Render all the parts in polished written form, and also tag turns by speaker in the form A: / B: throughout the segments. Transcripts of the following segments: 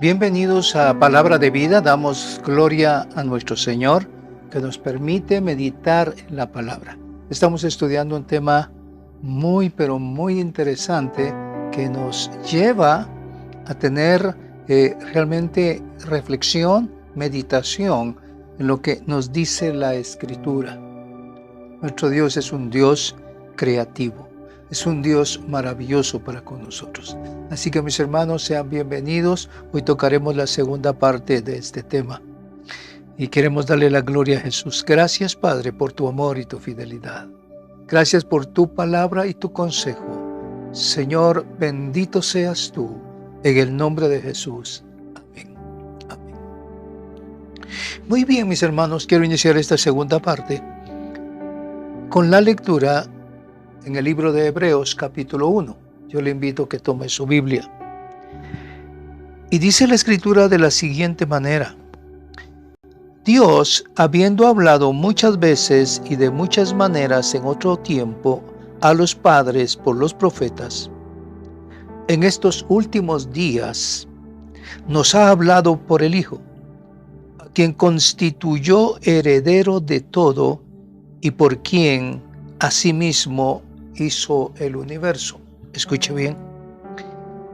A: Bienvenidos a Palabra de Vida. Damos gloria a nuestro Señor que nos permite meditar en la palabra. Estamos estudiando un tema muy interesante que nos lleva a tener realmente reflexión, meditación en lo que nos dice la Escritura. Nuestro Dios es un Dios creativo. Es un Dios maravilloso para con nosotros. Así que mis hermanos, sean bienvenidos. Hoy tocaremos la segunda parte de este tema. Y queremos darle la gloria a Jesús. Gracias, Padre, por tu amor y tu fidelidad. Gracias por tu palabra y tu consejo. Señor, bendito seas tú, en el nombre de Jesús. Amén. Amén. Muy bien, mis hermanos, quiero iniciar esta segunda parte con la lectura en el libro de Hebreos, capítulo 1. Yo le invito a que tome su Biblia. Y dice la Escritura de la siguiente manera: Dios, habiendo hablado muchas veces y de muchas maneras en otro tiempo a los padres por los profetas, en estos últimos días nos ha hablado por el Hijo, a quien constituyó heredero de todo y por quien asimismo hizo el universo. Escuche bien.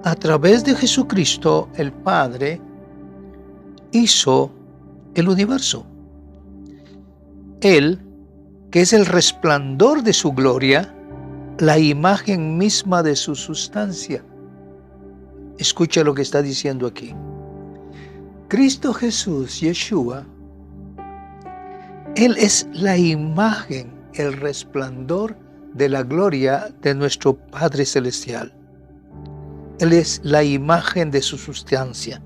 A: A través de Jesucristo, el Padre hizo el universo. Él, que es el resplandor de su gloria, la imagen misma de su sustancia. Escucha lo que está diciendo aquí. Cristo Jesús, Yeshua, Él es la imagen, el resplandor de la gloria de nuestro Padre Celestial. Él es la imagen de su sustancia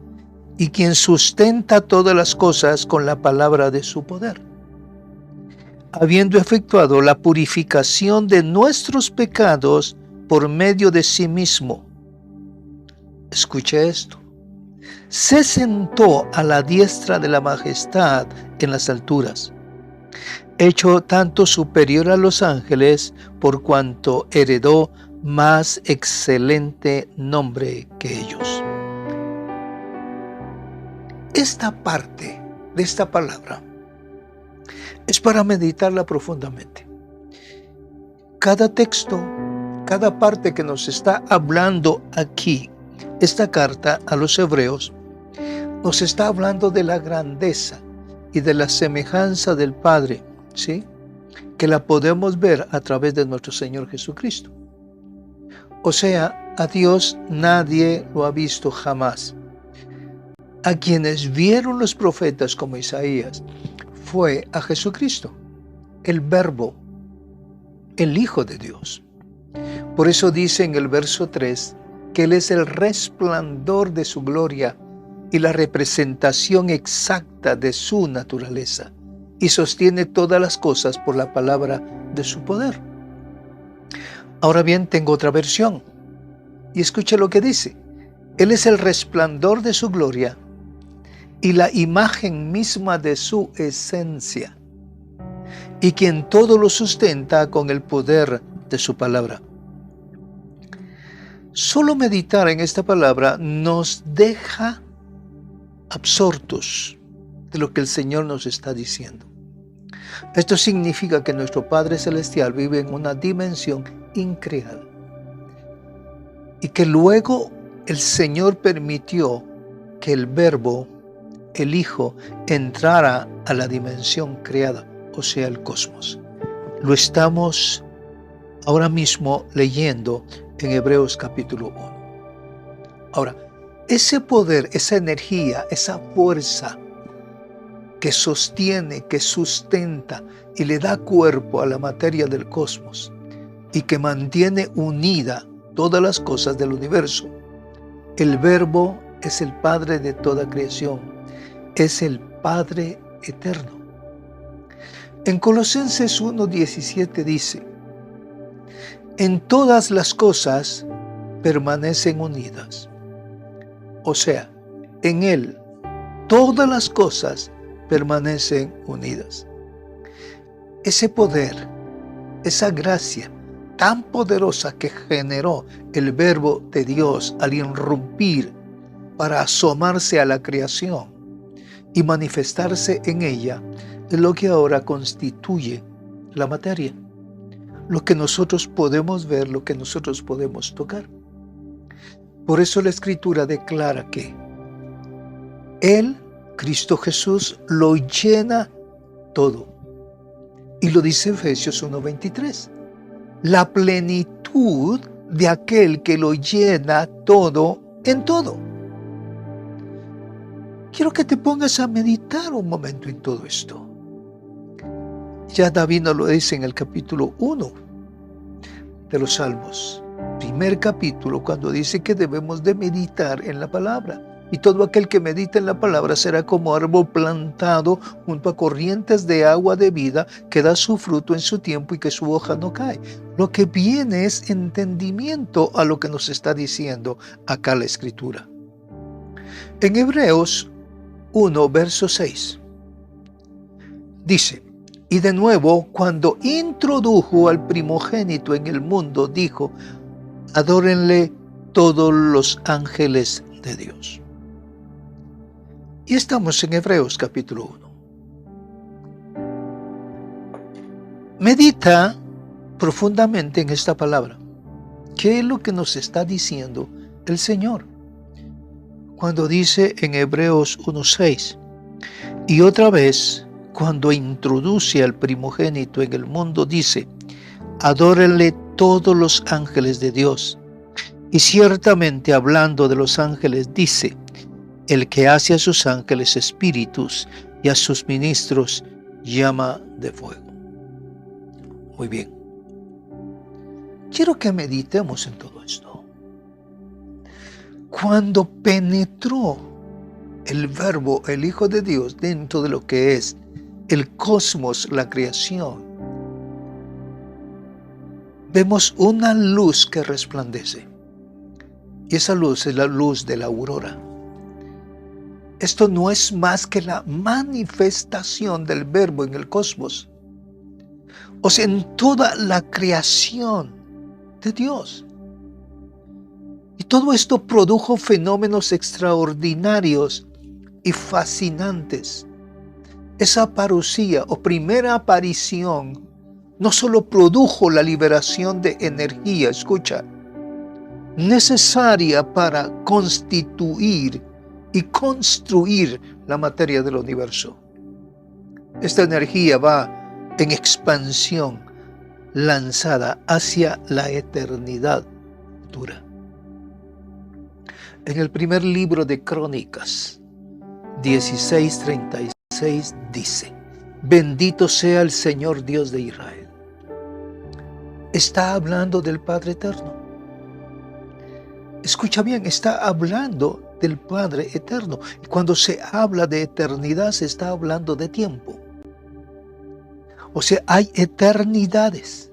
A: y quien sustenta todas las cosas con la palabra de su poder. Habiendo efectuado la purificación de nuestros pecados por medio de sí mismo. Escuche esto. Se sentó a la diestra de la majestad en las alturas, hecho tanto superior a los ángeles, por cuanto heredó más excelente nombre que ellos. Esta parte de esta palabra es para meditarla profundamente. Cada texto, cada parte que nos está hablando aquí, esta carta a los hebreos, nos está hablando de la grandeza y de la semejanza del Padre, ¿sí? Que la podemos ver a través de nuestro Señor Jesucristo. O sea, a Dios nadie lo ha visto jamás. A quienes vieron los profetas como Isaías fue a Jesucristo, el Verbo, el Hijo de Dios. Por eso dice en el verso 3 que Él es el resplandor de su gloria y la representación exacta de su naturaleza, y sostiene todas las cosas por la palabra de su poder. Ahora bien, tengo otra versión, y escuche lo que dice. Él es el resplandor de su gloria y la imagen misma de su esencia, y quien todo lo sustenta con el poder de su palabra. Solo meditar en esta palabra nos deja absortos de lo que el Señor nos está diciendo. Esto significa que nuestro Padre Celestial vive en una dimensión increíble y que luego el Señor permitió que el Verbo, el Hijo, entrara a la dimensión creada, o sea, el cosmos. Lo estamos ahora mismo leyendo en Hebreos capítulo 1. Ahora, ese poder, esa energía, esa fuerza que sostiene, que sustenta y le da cuerpo a la materia del cosmos y que mantiene unida todas las cosas del universo. El Verbo es el Padre de toda creación, es el Padre eterno. En Colosenses 1:17 dice: en todas las cosas permanecen unidas. O sea, en Él todas las cosas permanecen unidas. Ese poder, esa gracia tan poderosa que generó el Verbo de Dios al irrumpir para asomarse a la creación y manifestarse en ella, es lo que ahora constituye la materia, lo que nosotros podemos ver, lo que nosotros podemos tocar. Por eso la Escritura declara que Él, Cristo Jesús, lo llena todo. Y lo dice Efesios 1:23. La plenitud de aquel que lo llena todo en todo. Quiero que te pongas a meditar un momento en todo esto. Ya David nos lo dice en el capítulo 1 de los Salmos. Primer capítulo, cuando dice que debemos de meditar en la palabra. Y todo aquel que medita en la palabra será como árbol plantado junto a corrientes de agua de vida, que da su fruto en su tiempo y que su hoja no cae. Lo que viene es entendimiento a lo que nos está diciendo acá la Escritura. En Hebreos 1, verso 6, dice: y de nuevo, cuando introdujo al primogénito en el mundo, dijo: adórenle todos los ángeles de Dios. Y estamos en Hebreos capítulo 1. Medita profundamente en esta palabra. ¿Qué es lo que nos está diciendo el Señor? Cuando dice en Hebreos 1:6, y otra vez, cuando introduce al primogénito en el mundo, dice: adórenle todos los ángeles de Dios. Y ciertamente, hablando de los ángeles, dice: el que hace a sus ángeles espíritus y a sus ministros llama de fuego. Muy bien. Quiero que meditemos en todo esto. Cuando penetró el Verbo, el Hijo de Dios, dentro de lo que es el cosmos, la creación, vemos una luz que resplandece. Y esa luz es la luz de la aurora. Esto no es más que la manifestación del Verbo en el cosmos. O sea, en toda la creación de Dios. Y todo esto produjo fenómenos extraordinarios y fascinantes. Esa parucía o primera aparición no solo produjo la liberación de energía, escucha, necesaria para constituir y construir la materia del universo. Esta energía va en expansión, lanzada hacia la eternidad futura. En el primer libro de Crónicas 16:36 dice: bendito sea el Señor Dios de Israel. Está hablando del Padre Eterno. Escucha bien, está hablando del Padre Eterno. Y cuando se habla de eternidad, se está hablando de tiempo. O sea, hay eternidades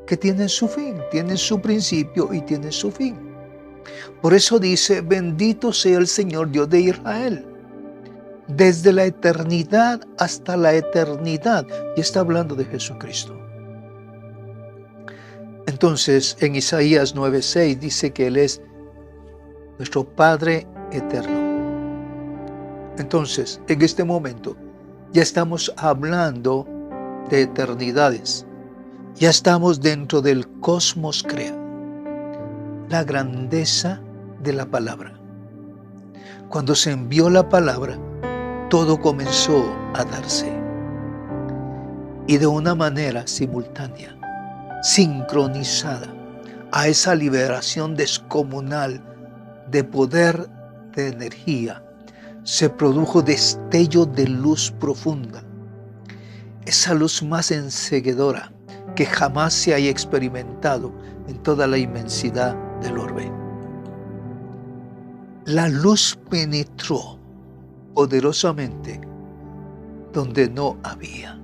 A: que tienen su fin, tienen su principio y tienen su fin. Por eso dice: bendito sea el Señor Dios de Israel. Desde la eternidad hasta la eternidad. Y está hablando de Jesucristo. Entonces, en Isaías 9:6 dice que Él es nuestro Padre eterno. Entonces, en este momento, ya estamos hablando de eternidades. Ya estamos dentro del cosmos creado. La grandeza de la palabra. Cuando se envió la palabra, todo comenzó a darse. Y de una manera simultánea, sincronizada a esa liberación descomunal de poder, de energía, se produjo destello de luz profunda. Esa luz más enceguedora que jamás se haya experimentado en toda la inmensidad del orbe. La luz penetró poderosamente donde no había.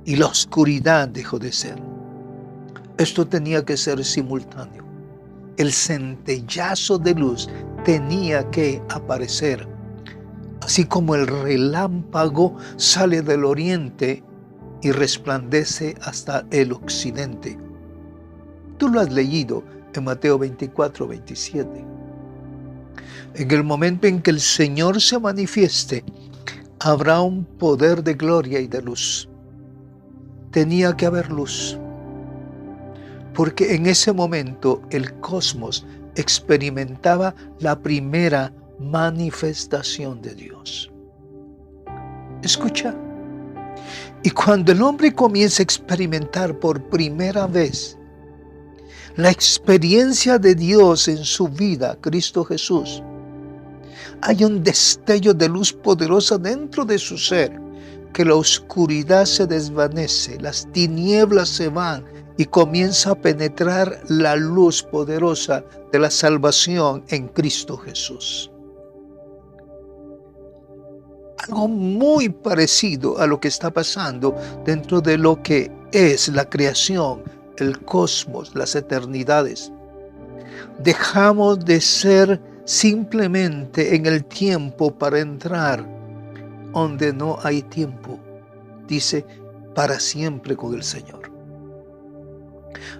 A: Y la oscuridad dejó de ser. Esto tenía que ser simultáneo. El centellazo de luz tenía que aparecer. Así como el relámpago sale del oriente y resplandece hasta el occidente. Tú lo has leído en Mateo 24:27. En el momento en que el Señor se manifieste, habrá un poder de gloria y de luz. Tenía que haber luz, porque en ese momento el cosmos experimentaba la primera manifestación de Dios. Escucha, y cuando el hombre comienza a experimentar por primera vez la experiencia de Dios en su vida, Cristo Jesús, hay un destello de luz poderosa dentro de su ser, que la oscuridad se desvanece, las tinieblas se van y comienza a penetrar la luz poderosa de la salvación en Cristo Jesús. Algo muy parecido a lo que está pasando dentro de lo que es la creación, el cosmos, las eternidades. Dejamos de ser simplemente en el tiempo para entrar donde no hay tiempo. Dice, para siempre con el Señor.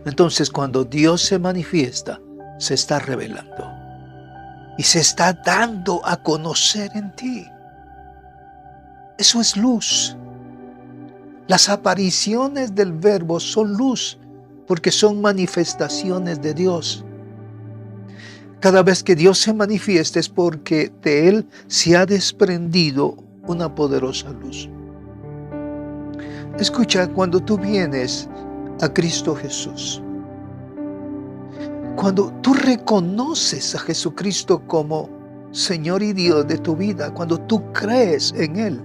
A: Entonces, cuando Dios se manifiesta, se está revelando y se está dando a conocer en ti. Eso es luz. Las apariciones del Verbo son luz, porque son manifestaciones de Dios. Cada vez que Dios se manifiesta es porque de Él se ha desprendido una poderosa luz. Escucha, cuando tú vienes a Cristo Jesús, cuando tú reconoces a Jesucristo como Señor y Dios de tu vida, cuando tú crees en Él,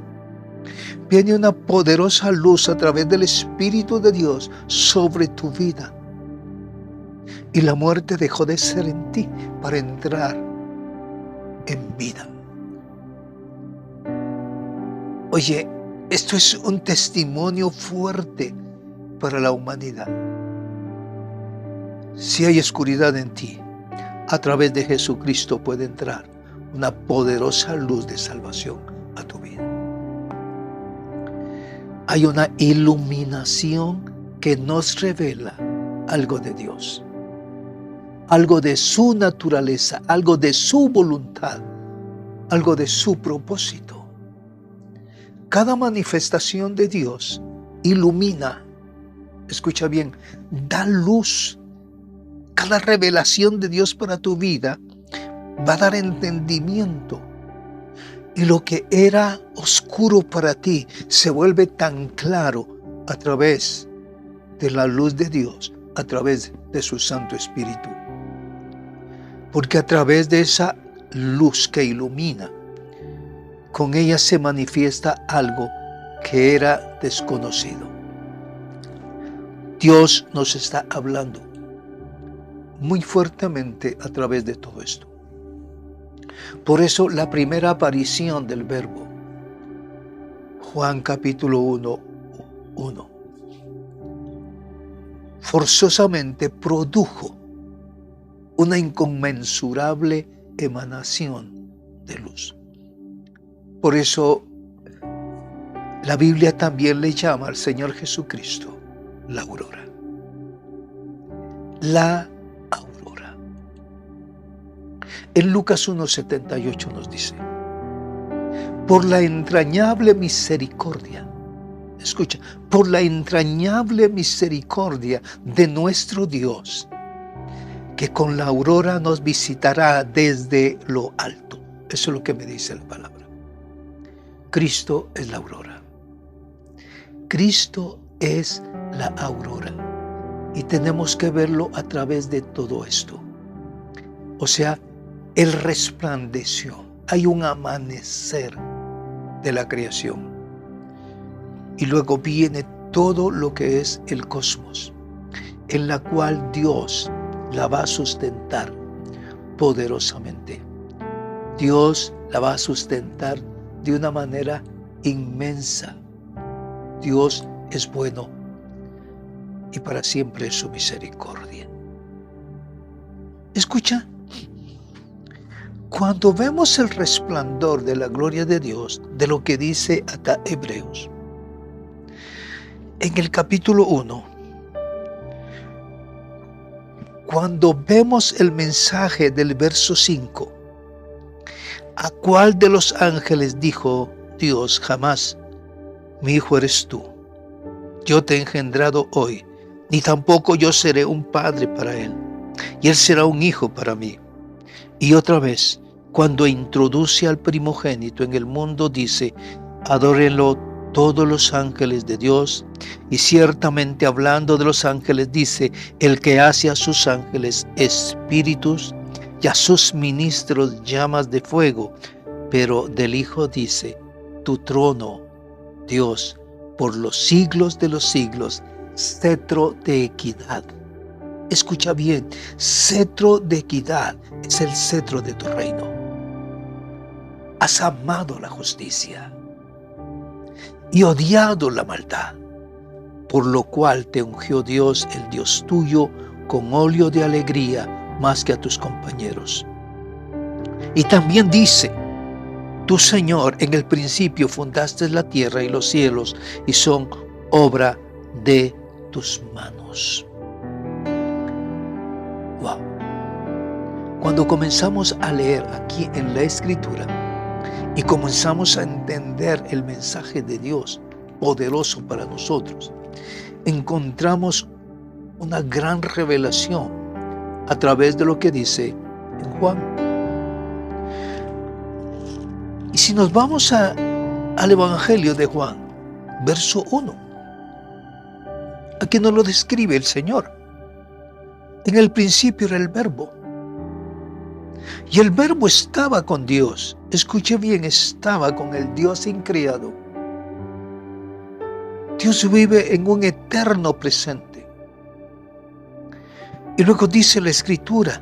A: viene una poderosa luz a través del Espíritu de Dios sobre tu vida. Y la muerte dejó de ser en ti para entrar en vida. Oye, esto es un testimonio fuerte para la humanidad. Si hay oscuridad en ti, a través de Jesucristo puede entrar una poderosa luz de salvación a tu vida. Hay una iluminación que nos revela algo de Dios, algo de su naturaleza, algo de su voluntad, algo de su propósito. Cada manifestación de Dios ilumina, escucha bien, da luz. Cada revelación de Dios para tu vida va a dar entendimiento. Y lo que era oscuro para ti se vuelve tan claro a través de la luz de Dios, a través de su Santo Espíritu. Porque a través de esa luz que ilumina, con ella se manifiesta algo que era desconocido. Dios nos está hablando muy fuertemente a través de todo esto. Por eso la primera aparición del Verbo, Juan capítulo 1, forzosamente produjo una inconmensurable emanación de luz. Por eso la Biblia también le llama al Señor Jesucristo la aurora. La aurora. En Lucas 1:78 nos dice: por la entrañable misericordia, escucha, por la entrañable misericordia de nuestro Dios, que con la aurora nos visitará desde lo alto. Eso es lo que me dice la palabra. Cristo es la aurora. Cristo es la aurora. Y tenemos que verlo a través de todo esto. O sea, Él resplandeció. Hay un amanecer de la creación. Y luego viene todo lo que es el cosmos, en la cual Dios la va a sustentar poderosamente. Dios la va a sustentar de una manera inmensa. Dios es bueno y para siempre es su misericordia. Escucha, cuando vemos el resplandor de la gloria de Dios, de lo que dice acá Hebreos, en el capítulo 1, cuando vemos el mensaje del verso 5, ¿A cuál de los ángeles dijo Dios jamás: mi hijo eres tú, yo te he engendrado hoy, ni tampoco yo seré un padre para él, y él será un hijo para mí? Y otra vez, cuando introduce al primogénito en el mundo, dice: adórenlo todos los ángeles de Dios. Y ciertamente, hablando de los ángeles, dice: el que hace a sus ángeles espíritus y a sus ministros llamas de fuego. Pero del Hijo dice: tu trono, Dios, por los siglos de los siglos, cetro de equidad. Escucha bien, cetro de equidad es el cetro de tu reino. Has amado la justicia y odiado la maldad, por lo cual te ungió Dios, el Dios tuyo, con óleo de alegría más que a tus compañeros. Y también dice: tú, Señor, en el principio fundaste la tierra y los cielos, y son obra de tus manos. Wow. Cuando comenzamos a leer aquí en la Escritura y comenzamos a entender el mensaje de Dios poderoso para nosotros, encontramos una gran revelación a través de lo que dice en Juan. Y si nos vamos al Evangelio de Juan, verso 1, aquí nos lo describe el Señor. En el principio era el Verbo, y el Verbo estaba con Dios. Escuche bien, estaba con el Dios increado. Dios vive en un eterno presente. Y luego dice la Escritura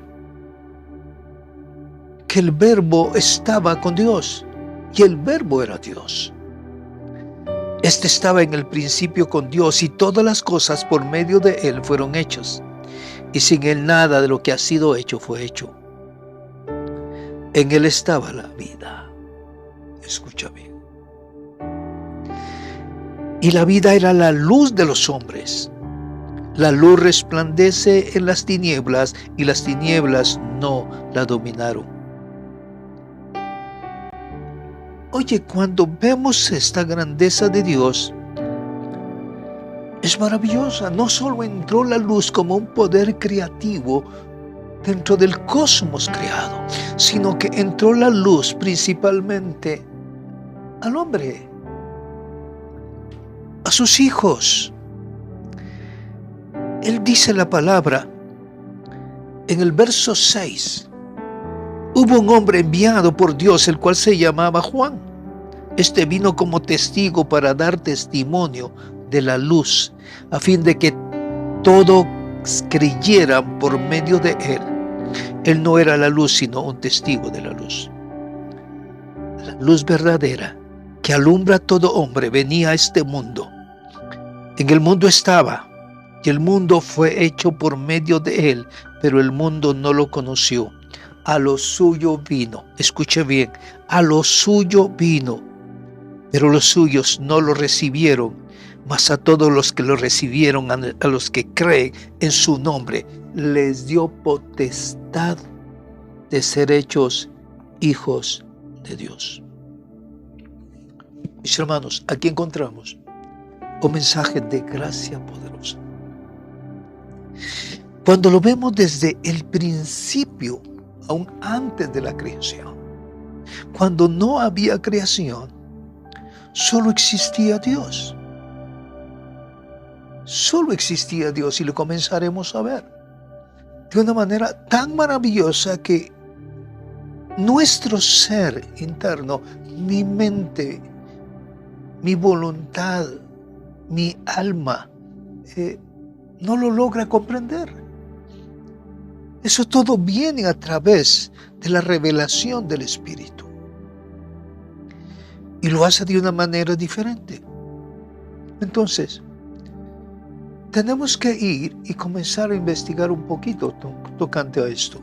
A: que el Verbo estaba con Dios y el Verbo era Dios. Este estaba en el principio con Dios, y todas las cosas por medio de Él fueron hechas, y sin Él nada de lo que ha sido hecho fue hecho. En Él estaba la vida. Escucha bien. Y la vida era la luz de los hombres. La luz resplandece en las tinieblas, y las tinieblas no la dominaron. Oye, cuando vemos esta grandeza de Dios, es maravillosa. No solo entró la luz como un poder creativo dentro del cosmos creado, sino que entró la luz principalmente al hombre, a sus hijos. Él dice la palabra en el verso 6. Hubo un hombre enviado por Dios, el cual se llamaba Juan. Este vino como testigo para dar testimonio de la luz, a fin de que todos creyeran por medio de él. Él no era la luz, sino un testigo de la luz. La luz verdadera que alumbra a todo hombre venía a este mundo. En el mundo estaba, y el mundo fue hecho por medio de él, pero el mundo no lo conoció. A lo suyo vino, escuche bien, a lo suyo vino, pero los suyos no lo recibieron. Mas a todos los que lo recibieron, a los que creen en su nombre, les dio potestad de ser hechos hijos de Dios. Mis hermanos, aquí encontramos un mensaje de gracia poderosa. Cuando lo vemos desde el principio, aún antes de la creación, cuando no había creación, solo existía Dios. Solo existía Dios, y lo comenzaremos a ver de una manera tan maravillosa que nuestro ser interno, mi mente, mi voluntad, mi alma, no lo logra comprender. Eso todo viene a través de la revelación del Espíritu. Y lo hace de una manera diferente. Entonces, tenemos que ir y comenzar a investigar un poquito tocante a esto.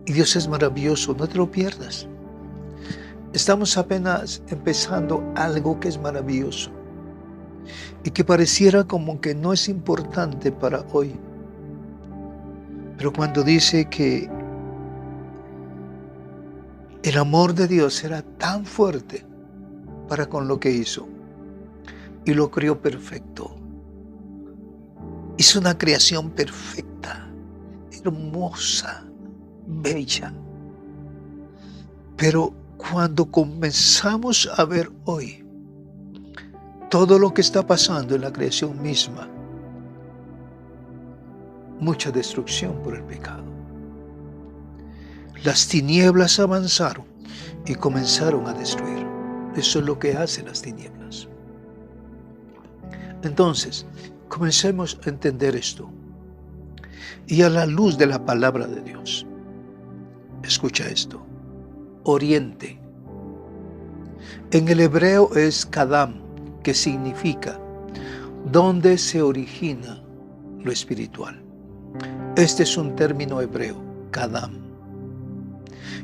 A: Y Dios es maravilloso, no te lo pierdas. Estamos apenas empezando algo que es maravilloso y que pareciera como que no es importante para hoy. Pero cuando dice que El amor de Dios era tan fuerte para con lo que hizo y lo creó perfecto. Hizo una creación perfecta, hermosa, bella. Pero cuando comenzamos a ver hoy todo lo que está pasando en la creación misma, mucha destrucción por el pecado. Las tinieblas avanzaron y comenzaron a destruir. Eso es lo que hacen las tinieblas. Entonces, comencemos a entender esto. Y a la luz de la palabra de Dios, escucha esto. Oriente. En el hebreo es Kadam, que significa donde se origina lo espiritual. Este es un término hebreo, Kadam.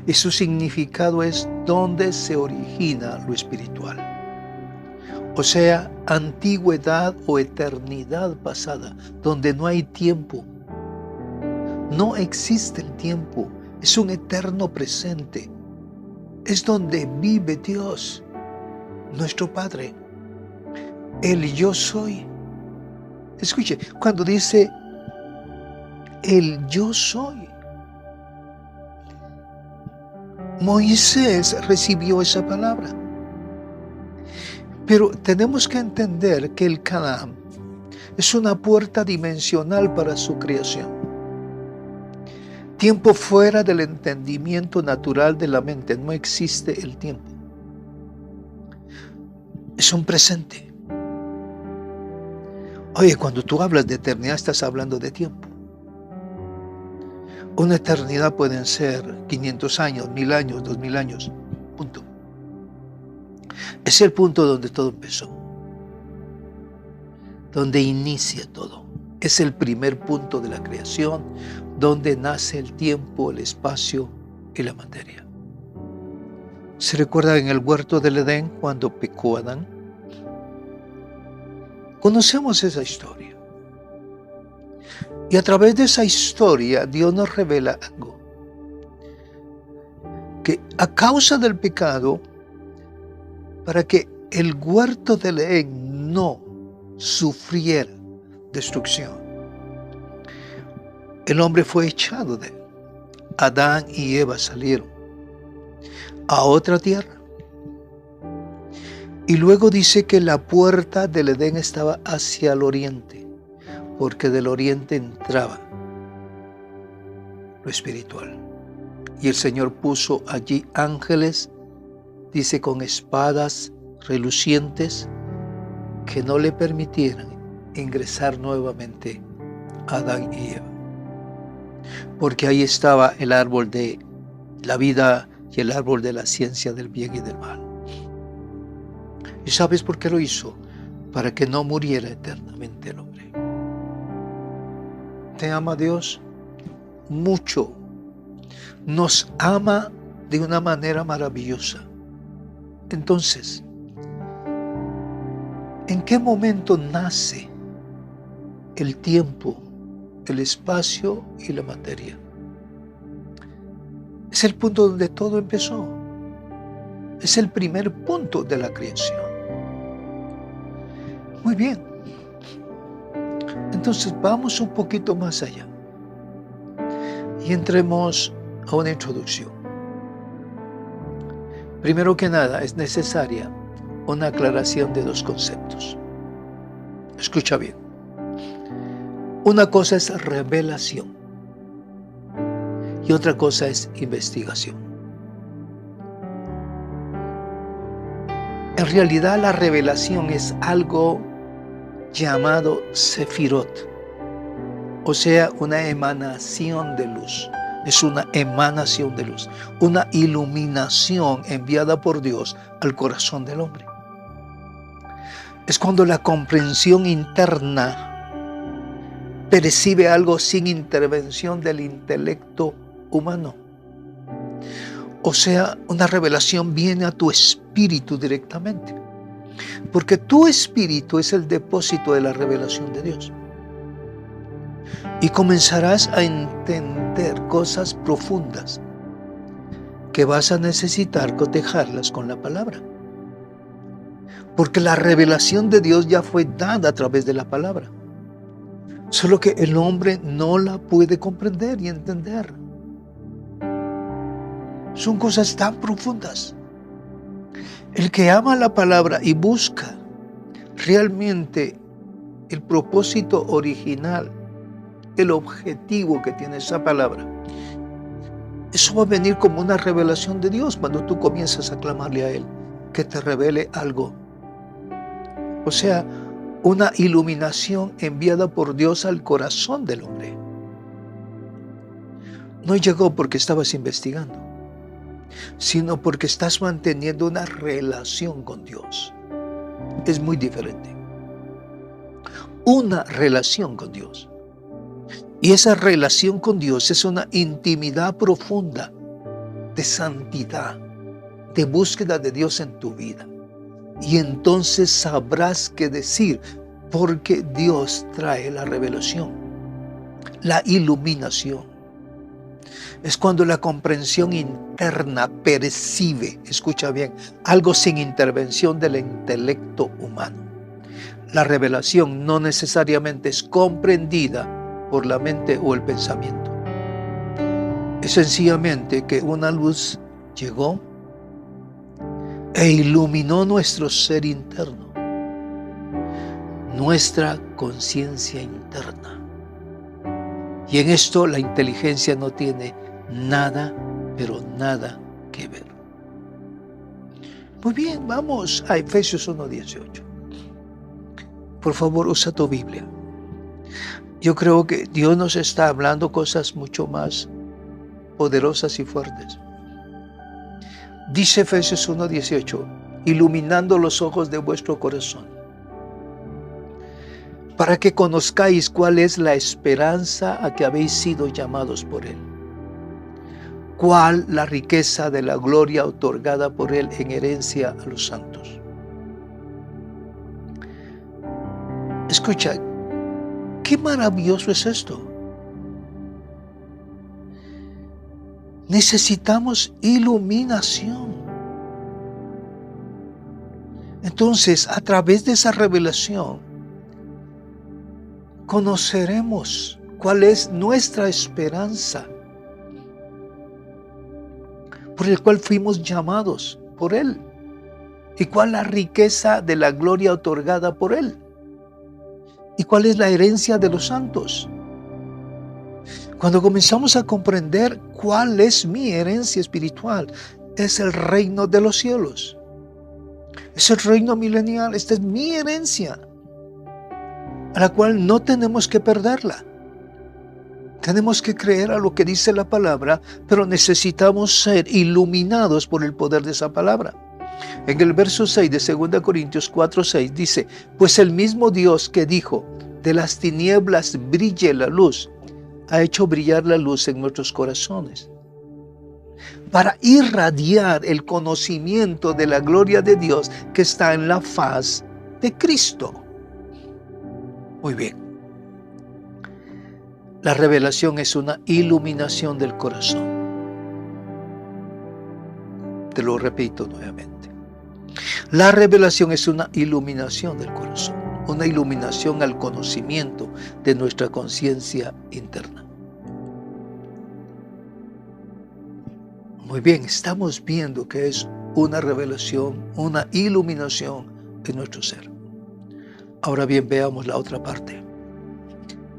A: Y su significado es donde se origina lo espiritual. O sea, antigüedad o eternidad pasada, donde no hay tiempo. No existe el tiempo, es un eterno presente. Es donde vive Dios, nuestro Padre. El yo soy. Escuche, cuando dice el yo soy, Moisés recibió esa palabra. Pero tenemos que entender que el Kadam es una puerta dimensional para su creación. Tiempo fuera del entendimiento natural de la mente. No existe el tiempo. Es un presente. Oye, cuando tú hablas de eternidad, estás hablando de tiempo. Una eternidad pueden ser 500 años, 1000 años, 2000 años. Punto. Es el punto donde todo empezó. Donde inicia todo. Es el primer punto de la creación, donde nace el tiempo, el espacio y la materia. ¿Se recuerda en el huerto del Edén cuando pecó Adán? Conocemos esa historia. Y a través de esa historia Dios nos revela algo. Que a causa del pecado, para que el huerto del Edén no sufriera destrucción, el hombre fue echado de él. Adán y Eva salieron a otra tierra. Y luego dice que la puerta del Edén estaba hacia el oriente, porque del oriente entraba lo espiritual. Y el Señor puso allí ángeles, dice, con espadas relucientes, que no le permitieran ingresar nuevamente a Adán y Eva. Porque ahí estaba el árbol de la vida y el árbol de la ciencia del bien y del mal. ¿Y sabes por qué lo hizo? Para que no muriera eternamente el hombre. ¿Te ama Dios? Mucho. Nos ama de una manera maravillosa. Entonces, ¿en qué momento nace el tiempo, el espacio y la materia? Es el punto donde todo empezó. Es el primer punto de la creación. Muy bien. Entonces vamos un poquito más allá y entremos a una introducción. Primero que nada, es necesaria una aclaración de dos conceptos. Escucha bien. Una cosa es revelación y otra cosa es investigación. En realidad la revelación es algo llamado Sefirot, o sea, una emanación de luz. Es una emanación de luz, una iluminación enviada por Dios al corazón del hombre. Es cuando la comprensión interna percibe algo sin intervención del intelecto humano. O sea, una revelación viene a tu espíritu directamente. Porque tu espíritu es el depósito de la revelación de Dios. Y comenzarás a entender cosas profundas que vas a necesitar cotejarlas con la palabra. Porque la revelación de Dios ya fue dada a través de la palabra. Solo que el hombre no la puede comprender y entender. Son cosas tan profundas. El que ama la palabra y busca realmente el propósito original, el objetivo que tiene esa palabra, eso va a venir como una revelación de Dios cuando tú comienzas a clamarle a Él, que te revele algo. O sea, una iluminación enviada por Dios al corazón del hombre. No llegó porque estabas investigando, sino porque estás manteniendo una relación con Dios. Es muy diferente. Una relación con Dios. Y esa relación con Dios es una intimidad profunda de santidad, de búsqueda de Dios en tu vida. Y entonces sabrás qué decir, porque Dios trae la revelación, la iluminación. Es cuando la comprensión interna percibe, escucha bien, algo sin intervención del intelecto humano. La revelación no necesariamente es comprendida por la mente o el pensamiento. Es sencillamente que una luz llegó e iluminó nuestro ser interno, nuestra conciencia interna. Y en esto la inteligencia no tiene nada, pero nada que ver. Muy bien, vamos a Efesios 1:18. Por favor, usa tu Biblia. Yo creo que Dios nos está hablando cosas mucho más poderosas y fuertes. Dice Efesios 1:18, iluminando los ojos de vuestro corazón, para que conozcáis cuál es la esperanza a que habéis sido llamados por Él, cuál la riqueza de la gloria otorgada por Él en herencia a los santos. Escucha, qué maravilloso es esto. Necesitamos iluminación. Entonces, a través de esa revelación, conoceremos cuál es nuestra esperanza, por el cual fuimos llamados por Él, y cuál la riqueza de la gloria otorgada por Él, y cuál es la herencia de los santos. Cuando comenzamos a comprender cuál es mi herencia espiritual, es el reino de los cielos. Es el reino milenial. Esta es mi herencia, a la cual no tenemos que perderla. Tenemos que creer a lo que dice la palabra, pero necesitamos ser iluminados por el poder de esa palabra. En el verso 6 de 2 Corintios 4:6 dice, pues el mismo Dios que dijo, de las tinieblas brille la luz, ha hecho brillar la luz en nuestros corazones, para irradiar el conocimiento de la gloria de Dios que está en la faz de Cristo. Muy bien. La revelación es una iluminación del corazón. Te lo repito nuevamente. La revelación es una iluminación del corazón, una iluminación al conocimiento de nuestra conciencia interna. Muy bien, estamos viendo que es una revelación, una iluminación de nuestro ser. Ahora bien, veamos la otra parte.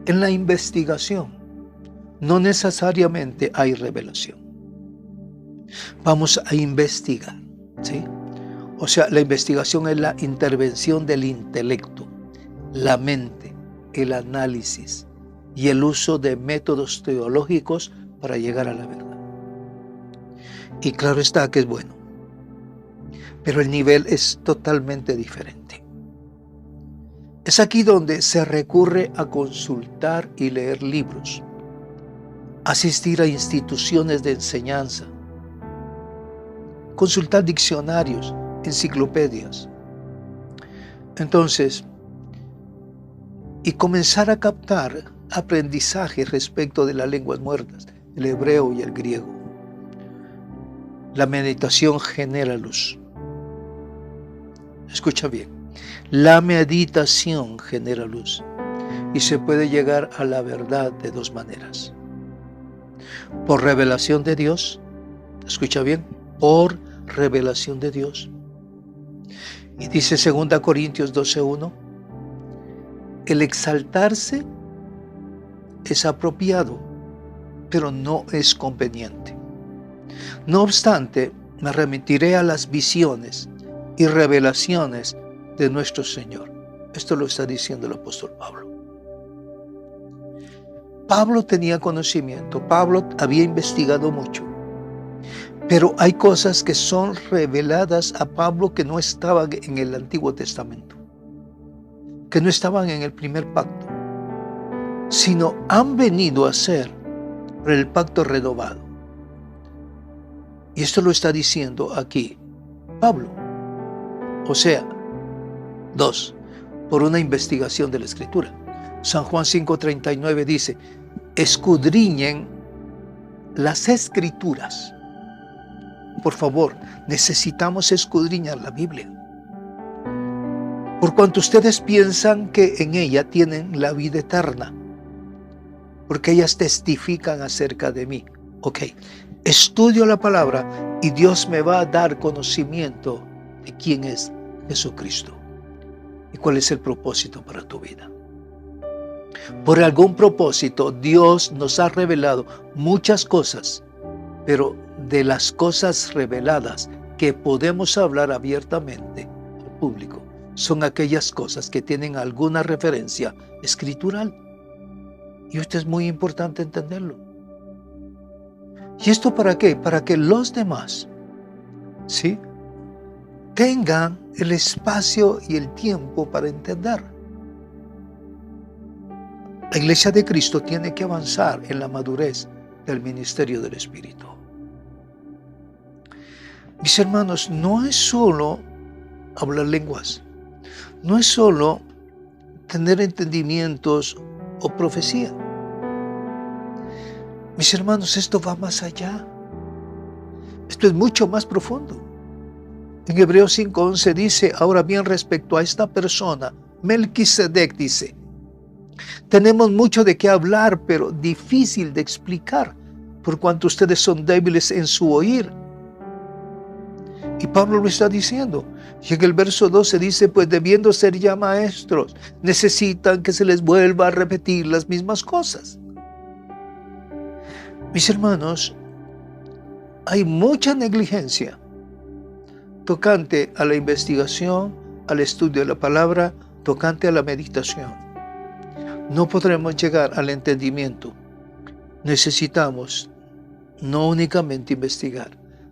A: En la investigación, no necesariamente hay revelación. Vamos a investigar, ¿sí? O sea, la investigación es la intervención del intelecto, la mente, el análisis y el uso de métodos teológicos para llegar a la verdad. Y claro está que es bueno, pero el nivel es totalmente diferente. Es aquí donde se recurre a consultar y leer libros, asistir a instituciones de enseñanza, consultar diccionarios, enciclopedias. Entonces, y comenzar a captar aprendizaje respecto de las lenguas muertas, el hebreo y el griego. La meditación genera luz. Escucha bien. La meditación genera luz. Y se puede llegar a la verdad de dos maneras. Por revelación de Dios. Escucha bien. Por revelación de Dios. Y dice 2 Corintios 12:1. El exaltarse es apropiado, pero no es conveniente. No obstante, me remitiré a las visiones y revelaciones de nuestro Señor. Esto lo está diciendo el apóstol Pablo. Pablo tenía conocimiento, Pablo había investigado mucho, pero hay cosas que son reveladas a Pablo que no estaban en el Antiguo Testamento, que no estaban en el primer pacto, sino han venido a ser por el pacto renovado. Y esto lo está diciendo aquí Pablo. O sea, 2, por una investigación de la Escritura. San Juan 5:39 dice, escudriñen las Escrituras. Por favor, necesitamos escudriñar la Biblia. Por cuanto ustedes piensan que en ella tienen la vida eterna, porque ellas testifican acerca de mí. Ok, estudio la palabra y Dios me va a dar conocimiento de quién es Jesucristo y cuál es el propósito para tu vida. Por algún propósito, Dios nos ha revelado muchas cosas, pero de las cosas reveladas que podemos hablar abiertamente al público, son aquellas cosas que tienen alguna referencia escritural. Y esto es muy importante entenderlo. ¿Y esto para qué? Para que los demás, ¿sí?, tengan el espacio y el tiempo para entender. La Iglesia de Cristo tiene que avanzar en la madurez del ministerio del Espíritu. Mis hermanos, no es solo hablar lenguas, no es solo tener entendimientos o profecía. Mis hermanos, esto va más allá. Esto es mucho más profundo. En Hebreos 5:11 dice, ahora bien, respecto a esta persona, Melquisedec dice, tenemos mucho de qué hablar, pero difícil de explicar, por cuanto ustedes son débiles en su oír. Y Pablo lo está diciendo. Y en el verso 12 dice, pues debiendo ser ya maestros, necesitan que se les vuelva a repetir las mismas cosas. Mis hermanos, hay mucha negligencia tocante a la investigación, al estudio de la palabra, tocante a la meditación. No podremos llegar al entendimiento. Necesitamos no únicamente investigar,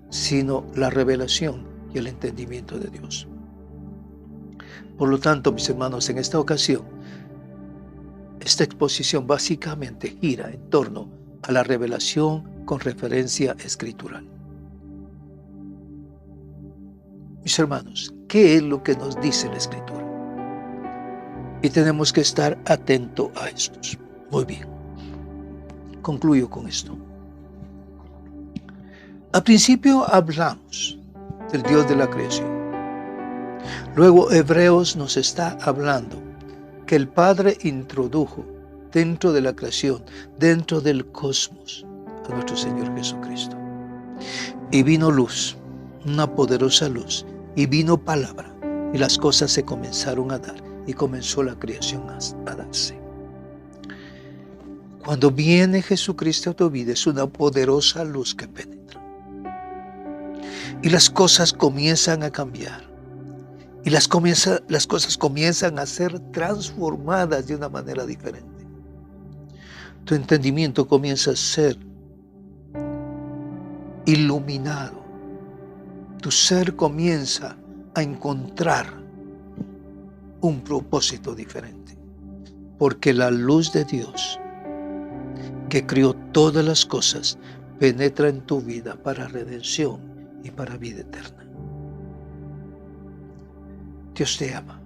A: sino la revelación y el entendimiento de Dios. Por lo tanto, mis hermanos, en esta ocasión, esta exposición básicamente gira en torno a la revelación con referencia escritural. Mis hermanos, ¿qué es lo que nos dice la Escritura? Y tenemos que estar atentos a estos. Muy bien. Concluyo con esto. Al principio hablamos del Dios de la creación. Luego Hebreos nos está hablando que el Padre introdujo dentro de la creación, dentro del cosmos, a nuestro Señor Jesucristo. Y vino luz, una poderosa luz, y vino palabra, y las cosas se comenzaron a dar, y comenzó la creación a darse. Cuando viene Jesucristo a tu vida, es una poderosa luz que penetra. Y las cosas comienzan a cambiar. Y las cosas comienzan a ser transformadas de una manera diferente. Tu entendimiento comienza a ser iluminado. Tu ser comienza a encontrar un propósito diferente. Porque la luz de Dios, que creó todas las cosas, penetra en tu vida para redención y para vida eterna. Dios te ama.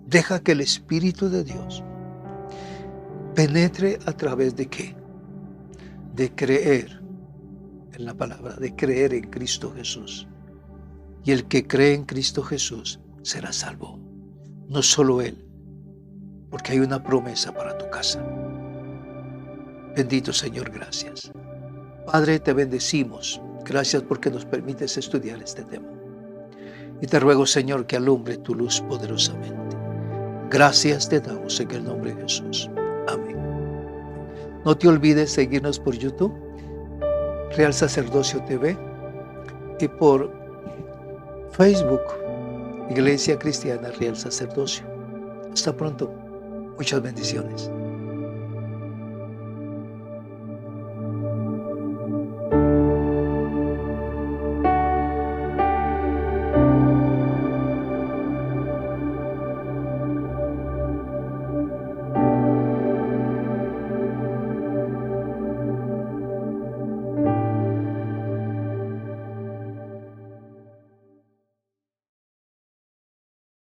A: Deja que el Espíritu de Dios penetre a través de ¿qué? De creer en la palabra, de creer en Cristo Jesús. Y el que cree en Cristo Jesús será salvo. No solo él, porque hay una promesa para tu casa. Bendito Señor, gracias. Padre, te bendecimos. Gracias porque nos permites estudiar este tema. Y te ruego, Señor, que alumbre tu luz poderosamente. Gracias te damos en el nombre de Jesús. Amén. No te olvides seguirnos por YouTube, Real Sacerdocio TV, y por Facebook, Iglesia Cristiana Real Sacerdocio. Hasta pronto. Muchas bendiciones.